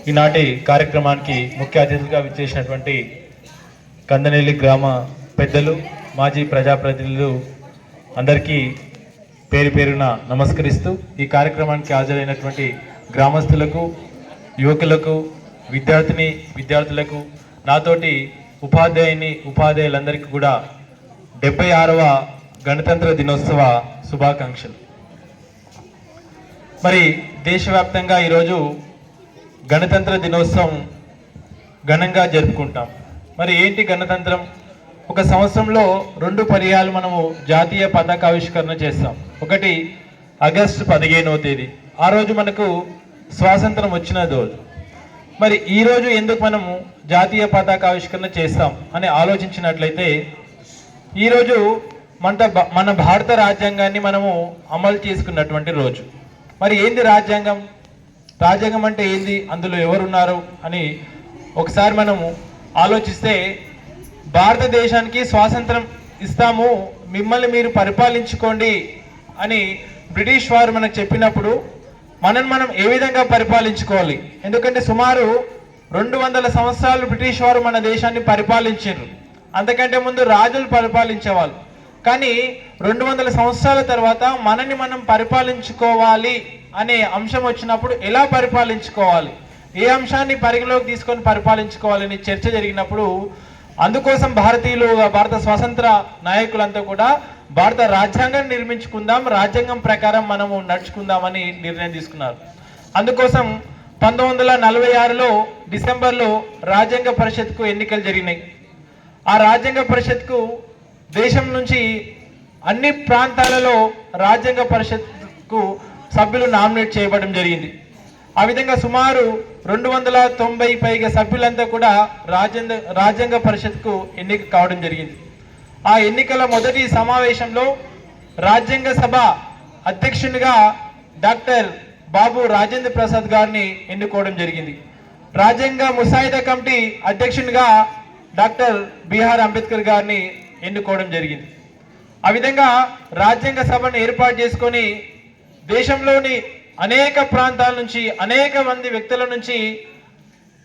ఈనాటి కార్యక్రమానికి ముఖ్య అతిథులుగా విచ్చేసినటువంటి కందనేలి గ్రామ పెద్దలు, మాజీ ప్రజాప్రతినిధులు అందరికీ పేరు పేరున నమస్కరిస్తూ ఈ కార్యక్రమానికి హాజరైనటువంటి గ్రామస్తులకు, యువకులకు, విద్యార్థులకు, నాతోటి ఉపాధ్యాయులందరికీ కూడా 76వ గణతంత్ర దినోత్సవ శుభాకాంక్షలు. మరి దేశవ్యాప్తంగా ఈరోజు గణతంత్ర దినోత్సవం ఘనంగా జరుపుకుంటాం. మరి ఏంటి గణతంత్రం? ఒక సంవత్సరంలో 2 పర్యాయాలు మనము జాతీయ పతాకావిష్కరణ చేస్తాం. ఒకటి ఆగస్టు 15వ తేదీ, ఆ రోజు మనకు స్వాతంత్రం వచ్చిన రోజు. మరి ఈరోజు ఎందుకు మనము జాతీయ పతాకావిష్కరణ చేస్తాం అని ఆలోచించినట్లయితే, ఈరోజు మన భారత రాజ్యాంగాన్ని మనము అమలు చేసుకున్నటువంటి రోజు. మరి ఏంది రాజ్యాంగం? రాజ్యాంగం అంటే ఏంది, అందులో ఎవరున్నారు అని ఒకసారి మనము ఆలోచిస్తే, భారతదేశానికి స్వాతంత్రం ఇస్తాము, మిమ్మల్ని మీరు పరిపాలించుకోండి అని బ్రిటిష్ వారు మనకు చెప్పినప్పుడు మనం ఏ విధంగా పరిపాలించుకోవాలి? ఎందుకంటే సుమారు 200 సంవత్సరాలు బ్రిటిష్ వారు మన దేశాన్ని పరిపాలించారు. అంతకంటే ముందు రాజులు పరిపాలించేవాళ్ళు. కానీ 200 సంవత్సరాల తర్వాత మనని మనం పరిపాలించుకోవాలి అనే అంశం వచ్చినప్పుడు ఎలా పరిపాలించుకోవాలి, ఏ అంశాన్ని పరిగణలోకి తీసుకొని పరిపాలించుకోవాలని చర్చ జరిగినప్పుడు, అందుకోసం భారత స్వాతంత్ర నాయకులంతా కూడా భారత రాజ్యాంగాన్ని నిర్మించుకుందాం, రాజ్యాంగం ప్రకారం మనము నడుచుకుందామని నిర్ణయం తీసుకున్నారు. అందుకోసం 1946లో డిసెంబర్లో రాజ్యాంగ పరిషత్కు ఎన్నికలు జరిగినాయి. ఆ రాజ్యాంగ పరిషత్కు దేశం నుంచి అన్ని ప్రాంతాలలో రాజ్యాంగ పరిషత్కు సభ్యులు నామినేట్ చేయబడడం జరిగింది. ఆ విధంగా సుమారు 290 పైగా సభ్యులంతా కూడా రాజ్యాంగ పరిషత్కు ఎన్నిక కావడం జరిగింది. ఆ ఎన్నికల మొదటి సమావేశంలో రాజ్యాంగ సభ అధ్యక్షునిగా డాక్టర్ బాబు రాజేంద్ర ప్రసాద్ గారిని ఎన్నుకోవడం జరిగింది. రాజ్యాంగ ముసాయిదా కమిటీ అధ్యక్షునిగా డాక్టర్ బిఆర్ అంబేద్కర్ గారిని ఎన్నుకోవడం జరిగింది. ఆ విధంగా రాజ్యాంగ సభను ఏర్పాటు చేసుకొని దేశంలోని అనేక ప్రాంతాల నుంచి, అనేక మంది వ్యక్తుల నుంచి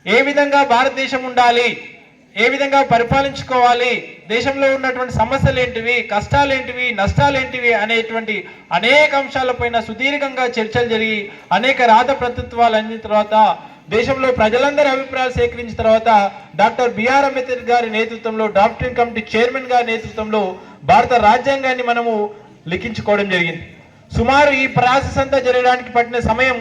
ఏ విధంగా భారతదేశం ఉండాలి, ఏ విధంగా పరిపాలించుకోవాలి, దేశంలో ఉన్నటువంటి సమస్యలు ఏంటివి, కష్టాలు ఏంటివి, నష్టాలు ఏంటివి అనేటువంటి అనేక అంశాలపైన సుదీర్ఘంగా చర్చలు జరిగి అనేక రాత ప్రతిత్వాలు అయిన తర్వాత, దేశంలో ప్రజలందరి అభిప్రాయాలు సేకరించిన తర్వాత డాక్టర్ బిఆర్ అంబేద్కర్ గారి నేతృత్వంలో, డ్రాఫ్టింగ్ కమిటీ చైర్మన్ గారి నేతృత్వంలో భారత రాజ్యాంగాన్ని మనము లిఖించుకోవడం జరిగింది. సుమారు ఈ ప్రాసెస్ అంతా జరగడానికి పట్టిన సమయం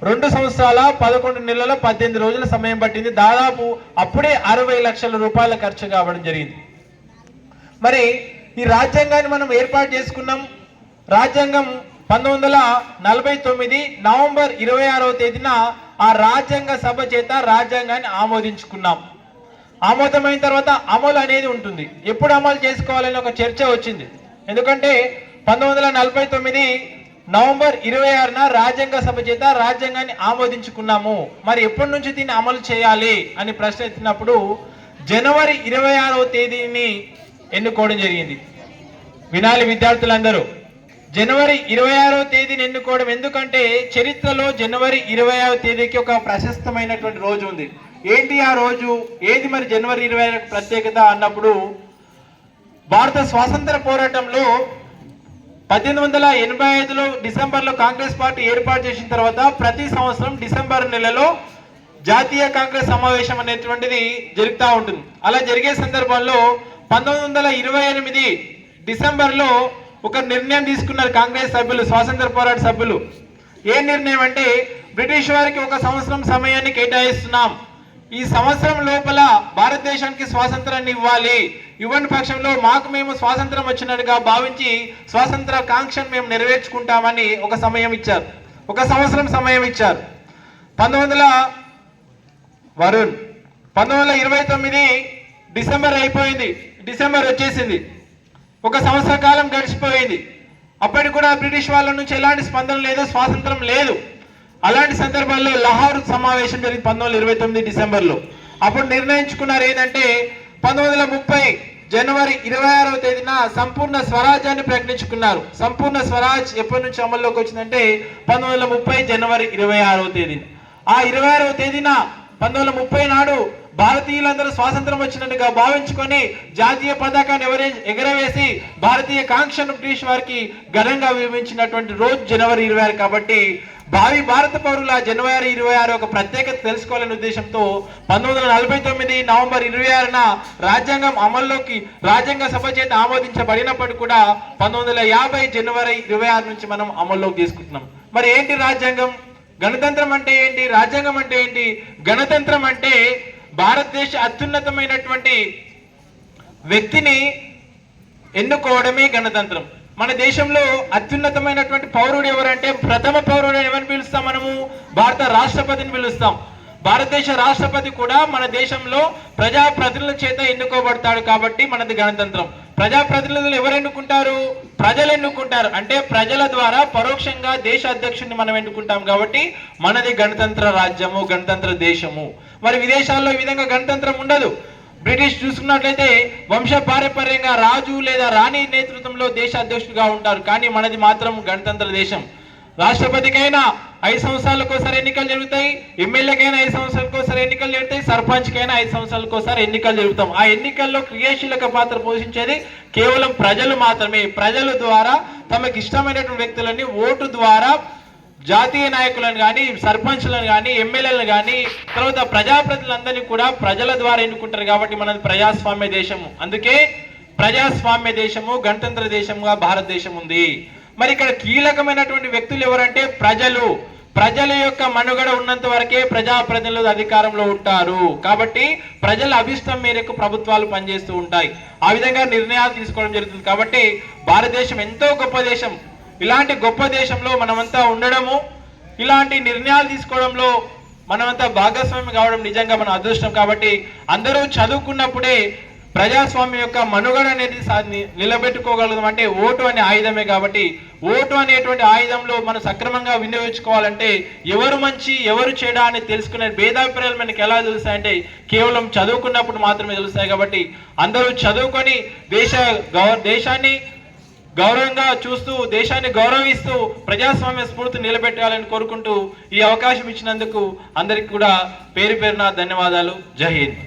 2 సంవత్సరాల 11 నెలల 18 రోజుల సమయం పట్టింది. దాదాపు అప్పుడే 60 లక్షల రూపాయల ఖర్చు కావడం జరిగింది. మరి ఈ రాజ్యాంగాన్ని మనం ఏర్పాటు చేసుకున్నాం. రాజ్యాంగం 1949 నవంబర్ 26వ తేదీన ఆ రాజ్యాంగ సభ చేత రాజ్యాంగాన్ని ఆమోదించుకున్నాం. ఆమోదమైన తర్వాత అమలు అనేది ఉంటుంది. ఎప్పుడు అమలు చేసుకోవాలని ఒక చర్చ వచ్చింది. ఎందుకంటే 1949 నవంబర్ 26న రాజ్యాంగ సభ చేత రాజ్యాంగాన్ని ఆమోదించుకున్నాము. మరి ఎప్పటి నుంచి దీన్ని అమలు చేయాలి అని ప్రశ్న ఎత్తినప్పుడు జనవరి 26వ తేదీని ఎన్నుకోవడం జరిగింది. వినాలి విద్యార్థులందరూ, జనవరి 26వ తేదీని ఎన్నుకోవడం. ఎందుకంటే చరిత్రలో జనవరి 26వ తేదీకి ఒక ప్రశస్తమైనటువంటి రోజు ఉంది. ఏంటి ఆ రోజు? ఏది మరి జనవరి 26 ప్రత్యేకత అన్నప్పుడు, భారత స్వాతంత్ర పోరాటంలో 1885లో డిసెంబర్లో కాంగ్రెస్ పార్టీ ఏర్పాటు చేసిన తర్వాత ప్రతి సంవత్సరం డిసెంబర్ నెలలో జాతీయ కాంగ్రెస్ సమావేశం అనేటువంటిది జరుగుతూ ఉంటుంది. అలా జరిగే సందర్భంలో 1928 డిసెంబర్లో ఒక నిర్ణయం తీసుకున్నారు కాంగ్రెస్ సభ్యులు, స్వాతంత్ర పోరాట సభ్యులు. ఏ నిర్ణయం అంటే, బ్రిటిష్ వారికి 1 సంవత్సరం సమయాన్ని కేటాయిస్తున్నాం, ఈ సంవత్సరం లోపల భారతదేశానికి స్వాతంత్రాన్ని ఇవ్వాలి, ఇవ్వని పక్షంలో మాకు మేము స్వాతంత్రం వచ్చినట్టుగా భావించి స్వాతంత్ర కాంక్షను మేము నెరవేర్చుకుంటామని ఒక సమయం ఇచ్చారు. 1 సంవత్సరం సమయం ఇచ్చారు. 1929 డిసెంబర్ అయిపోయింది, డిసెంబర్ వచ్చేసింది, 1 సంవత్సర కాలం గడిచిపోయింది. అప్పటికి కూడా బ్రిటిష్ వాళ్ళ నుంచి ఎలాంటి స్పందన లేదు, స్వాతంత్రం లేదు. అలాంటి సందర్భాల్లో లాహోర్ సమావేశం జరిగింది 1929 డిసెంబర్లో. అప్పుడు నిర్ణయించుకున్నారు ఏంటంటే, 1930 జనవరి 26వ తేదీన సంపూర్ణ స్వరాజ్యాన్ని ప్రకటించుకున్నారు. సంపూర్ణ స్వరాజ్ ఎప్పటి నుంచి అమల్లోకి వచ్చిందంటే 1930 జనవరి 26వ తేదీన. ఆ 26వ తేదీన 1930 నాడు భారతీయులందరూ స్వాతంత్రం వచ్చినట్టుగా భావించుకొని జాతీయ పతాకాన్ని ఎగరవేసి భారతీయ కాంక్షను బ్రిటిష్ వారికి ఘనంగా వివరించినటువంటి రోజు జనవరి 26 కాబట్టి భావి భారత పౌరుల జనవరి 26 ఒక ప్రత్యేకత తెలుసుకోవాలనే ఉద్దేశంతో 1949 నవంబర్ 26న రాజ్యాంగ సభ చేత ఆమోదించబడినప్పటికీ కూడా 1950 జనవరి 26 నుంచి మనం అమల్లోకి తీసుకుంటున్నాం. మరి ఏంటి రాజ్యాంగం? గణతంత్రం అంటే ఏంటి? రాజ్యాంగం అంటే ఏంటి? గణతంత్రం అంటే భారతదేశ అత్యున్నతమైనటువంటి వ్యక్తిని ఎన్నుకోవడమే గణతంత్రం. మన దేశంలో అత్యున్నతమైనటువంటి పౌరుడు ఎవరంటే ప్రథమ పౌరుడు ఎవరిని పిలుస్తాం? మనము భారత రాష్ట్రపతిని పిలుస్తాం. భారతదేశ రాష్ట్రపతి కూడా మన దేశంలో ప్రజాప్రతినిధుల చేత ఎన్నుకోబడతాడు కాబట్టి మనది గణతంత్రం. ప్రజాప్రతినిధులు ఎవరు ఎన్నుకుంటారు? ప్రజలు ఎన్నుకుంటారు. అంటే ప్రజల ద్వారా పరోక్షంగా దేశ అధ్యక్షుడిని మనం ఎన్నుకుంటాం కాబట్టి మనది గణతంత్ర రాజ్యము, గణతంత్ర దేశము. మరి విదేశాల్లో ఈ విధంగా గణతంత్రం ఉండదు. బ్రిటిష్ చూసుకున్నట్లయితే వంశపారంపర్యంగా రాజు లేదా రాణి నేతృత్వంలో దేశ అధ్యక్షుడిగా ఉంటారు. కానీ మనది మాత్రం గణతంత్ర దేశం. రాష్ట్రపతికైనా 5 సంవత్సరాలకోసారి ఎన్నికలు జరుగుతాయి, ఎమ్మెల్యేకైనా 5 సంవత్సరాలకోసారి ఎన్నికలు జరుగుతాయి, సర్పంచ్కైనా 5 సంవత్సరాలకోసారి ఎన్నికలు జరుగుతాం. ఆ ఎన్నికల్లో క్రియాశీలక పాత్ర పోషించేది కేవలం ప్రజలు మాత్రమే. ప్రజల ద్వారా తమకు ఇష్టమైనటువంటి వ్యక్తులని ఓటు ద్వారా జాతీయ నాయకులను కానీ, సర్పంచ్లను కానీ, ఎమ్మెల్యేలను కానీ, తర్వాత ప్రజాప్రతినిధులందరినీ కూడా ప్రజల ద్వారా ఎన్నుకుంటారు కాబట్టి మనది ప్రజాస్వామ్య దేశము. అందుకే ప్రజాస్వామ్య దేశము, గణతంత్ర దేశముగా భారతదేశం ఉంది. మరి ఇక్కడ కీలకమైనటువంటి వ్యక్తులు ఎవరంటే ప్రజలు. ప్రజల యొక్క మనుగడ ఉన్నంత వరకే ప్రజాప్రతినిధులు అధికారంలో ఉంటారు. కాబట్టి ప్రజల అభిష్టం మేరకు ప్రభుత్వాలు పనిచేస్తూ ఉంటాయి. ఆ విధంగా నిర్ణయాలు తీసుకోవడం జరుగుతుంది. కాబట్టి భారతదేశం ఎంతో గొప్ప దేశం. ఇలాంటి గొప్ప దేశంలో మనమంతా ఉండడము, ఇలాంటి నిర్ణయాలు తీసుకోవడంలో మనమంతా భాగస్వామ్యం కావడం నిజంగా మన అదృష్టం. కాబట్టి అందరూ చదువుకున్నప్పుడే ప్రజాస్వామ్యం యొక్క మనుగడ అనేది నిలబెట్టుకోగలుగుతాం. అంటే ఓటు అనే ఆయుధమే. కాబట్టి ఓటు అనేటువంటి ఆయుధంలో మనం సక్రమంగా వినియోగించుకోవాలంటే ఎవరు మంచి ఎవరు చెడ అని తెలుసుకునే భేదాభిప్రాయాలు మనకి ఎలా తెలుస్తాయంటే కేవలం చదువుకున్నప్పుడు మాత్రమే తెలుస్తాయి. కాబట్టి అందరూ చదువుకొని దేశాన్ని గౌరవంగా చూస్తూ, దేశాన్ని గౌరవిస్తూ ప్రజాస్వామ్య స్ఫూర్తి నిలబెట్టాలని కోరుకుంటూ ఈ అవకాశం ఇచ్చినందుకు అందరికీ కూడా పేరు పేరున ధన్యవాదాలు. జై హింద్.